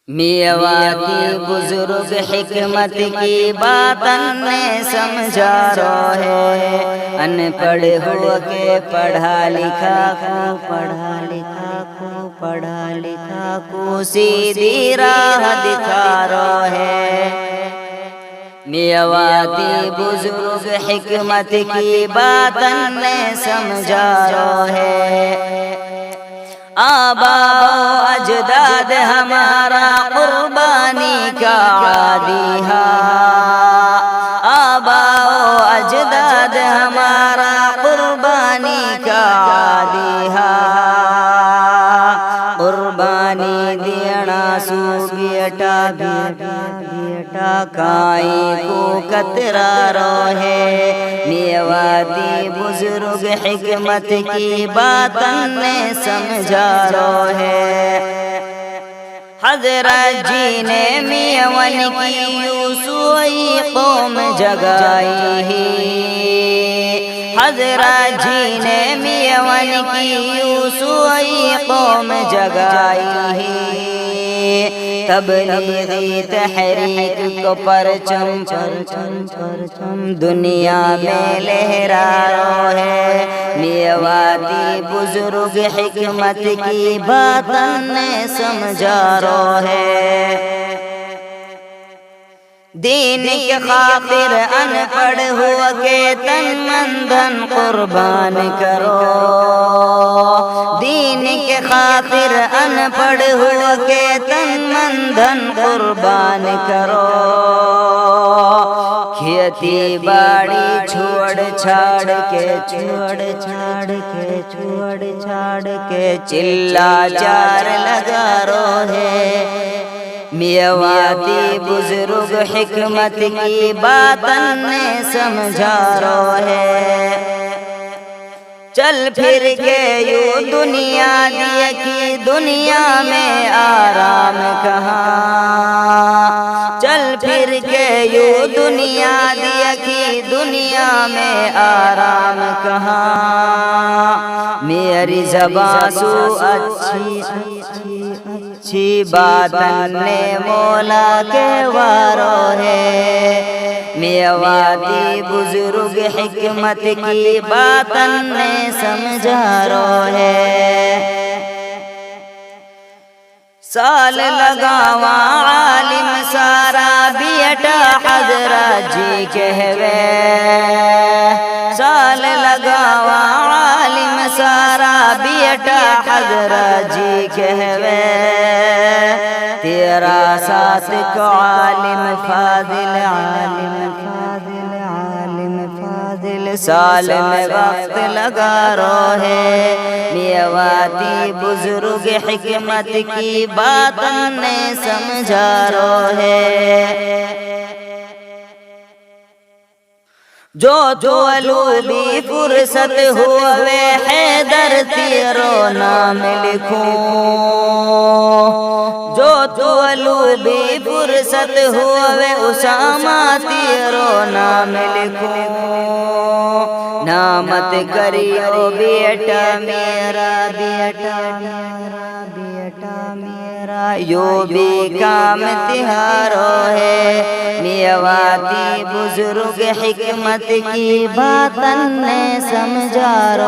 میواتی بزرگ حکمت کی باتن نے سمجھا رو ہے، ان پڑھ ہو کے پڑھا لکھا کو، پڑھا لکھا کو، پڑھا لکھا کو سیدھی راہ دکھا رو ہے۔ میواتی بزرگ حکمت کی باتن نے سمجھا رو ہے، آبا و اجداد ہمارا قربانی کا عادی ہے، آبا و اجداد ہمارا قربانی کا عادی ہے، قربانی دینا سو بیٹا بیٹا کائیں کو کترا رو ہے۔ میواتی بزرگ حکمت کی باتن نے سمجھا رو ہے، حضرت جی نے میون کی یوسوئی قوم جگائی، حضرت جی نے میون کی یوسوئی قوم جگائی، تبلیغی تحریک کو پرچم پرچم دنیا میں لہرا رو ہے۔ میواتی بزرگ حکمت کی باتن نے سمجھا رو ہے، دین کے خاطر ان پڑھ ہو کے تن من دھن قربان کرو، دین کے خاطر ان پڑھ ہو کے تن من دھن قربان کرو، کھیتی باڑی چھوڑ چھاڑ کے، چھوڑ چھاڑ کے، چھوڑ چھاڑ کے چلا چار لگا رو ہے۔ میواتی بزرگ حکمت کی باتن نے سمجھا رو ہے، چل پھر کے یوں دنیا دیکھی، دنیا میں آرام کہاں، چل پھر کے یوں دنیا دیکھی، دنیا میں آرام کہاں، میری زبان سو اچھی باتن نے مولا کے وارو ہے۔ میواتی بزرگ حکمت کی باتن نے سمجھا رو ہے، سال لگاوا عالم سارا بیٹا حضرت جی کہوے، سال لگاوا عالم سارا بیٹا حضرت جی کہوے، تیرا ساتھ کو عالم فاضل، عالم فاضل، عالم فاضل سال میں وقت لگا رو ہے۔ میواتی بزرگ حکمت کی باتن نے سمجھا رو ہے، جو طلوبی فرصت ہوئے حیدر تیرو نام لکھوں، جو طلوبی فرصت ہوئے اسامہ تیرو نام لکھوں، نامت کریو بیٹا میرا، بیٹا میرا، بیٹا میرا یو بھی کام تہارو ہے۔ میواتی بزرگ حکمت کی باتن نے سمجھا رو